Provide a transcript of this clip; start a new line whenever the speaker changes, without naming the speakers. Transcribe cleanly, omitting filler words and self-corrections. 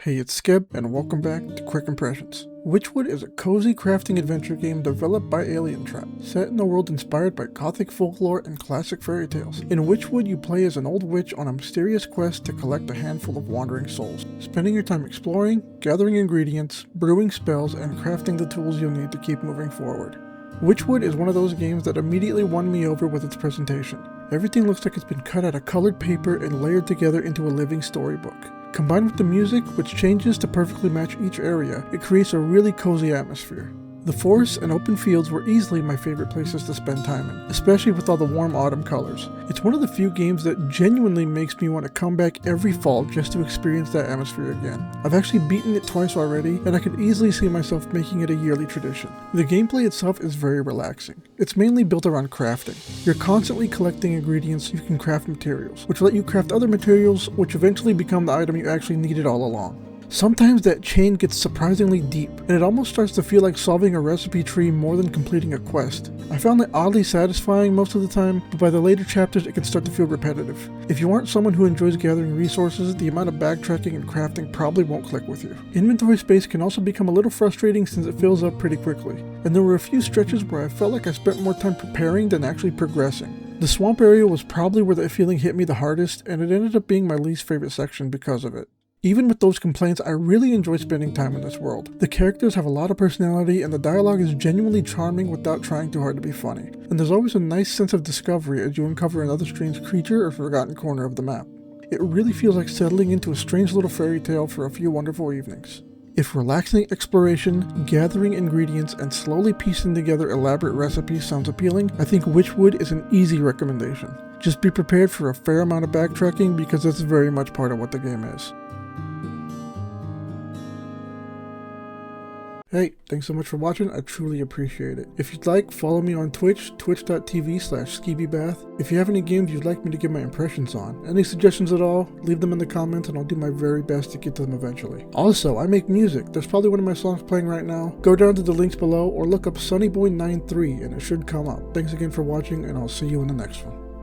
Hey, it's Skeb, and welcome back to Quick Impressions. Wytchwood is a cozy crafting adventure game developed by Alien Trap, set in a world inspired by gothic folklore and classic fairy tales. In Wytchwood, you play as an old witch on a mysterious quest to collect a handful of wandering souls, spending your time exploring, gathering ingredients, brewing spells, and crafting the tools you'll need to keep moving forward. Wytchwood is one of those games that immediately won me over with its presentation. Everything looks like it's been cut out of colored paper and layered together into a living storybook. Combined with the music, which changes to perfectly match each area, it creates a really cozy atmosphere. The forests and open fields were easily my favorite places to spend time in, especially with all the warm autumn colors. It's one of the few games that genuinely makes me want to come back every fall just to experience that atmosphere again. I've actually beaten it twice already, and I could easily see myself making it a yearly tradition. The gameplay itself is very relaxing. It's mainly built around crafting. You're constantly collecting ingredients so you can craft materials, which let you craft other materials, which eventually become the item you actually needed all along. Sometimes that chain gets surprisingly deep, and it almost starts to feel like solving a recipe tree more than completing a quest. I found it oddly satisfying most of the time, but by the later chapters it can start to feel repetitive. If you aren't someone who enjoys gathering resources, the amount of backtracking and crafting probably won't click with you. Inventory space can also become a little frustrating since it fills up pretty quickly, and there were a few stretches where I felt like I spent more time preparing than actually progressing. The swamp area was probably where that feeling hit me the hardest, and it ended up being my least favorite section because of it. Even with those complaints, I really enjoy spending time in this world. The characters have a lot of personality, and the dialogue is genuinely charming without trying too hard to be funny. And there's always a nice sense of discovery as you uncover another strange creature or forgotten corner of the map. It really feels like settling into a strange little fairy tale for a few wonderful evenings. If relaxing exploration, gathering ingredients, and slowly piecing together elaborate recipes sounds appealing, I think Wytchwood is an easy recommendation. Just be prepared for a fair amount of backtracking because that's very much part of what the game is. Hey, thanks so much for watching, I truly appreciate it. If you'd like, follow me on Twitch, twitch.tv/skeebybath. If you have any games you'd like me to give my impressions on, any suggestions at all, leave them in the comments and I'll do my very best to get to them eventually. Also, I make music. There's probably one of my songs playing right now. Go down to the links below or look up sunnyboy93 and it should come up. Thanks again for watching and I'll see you in the next one.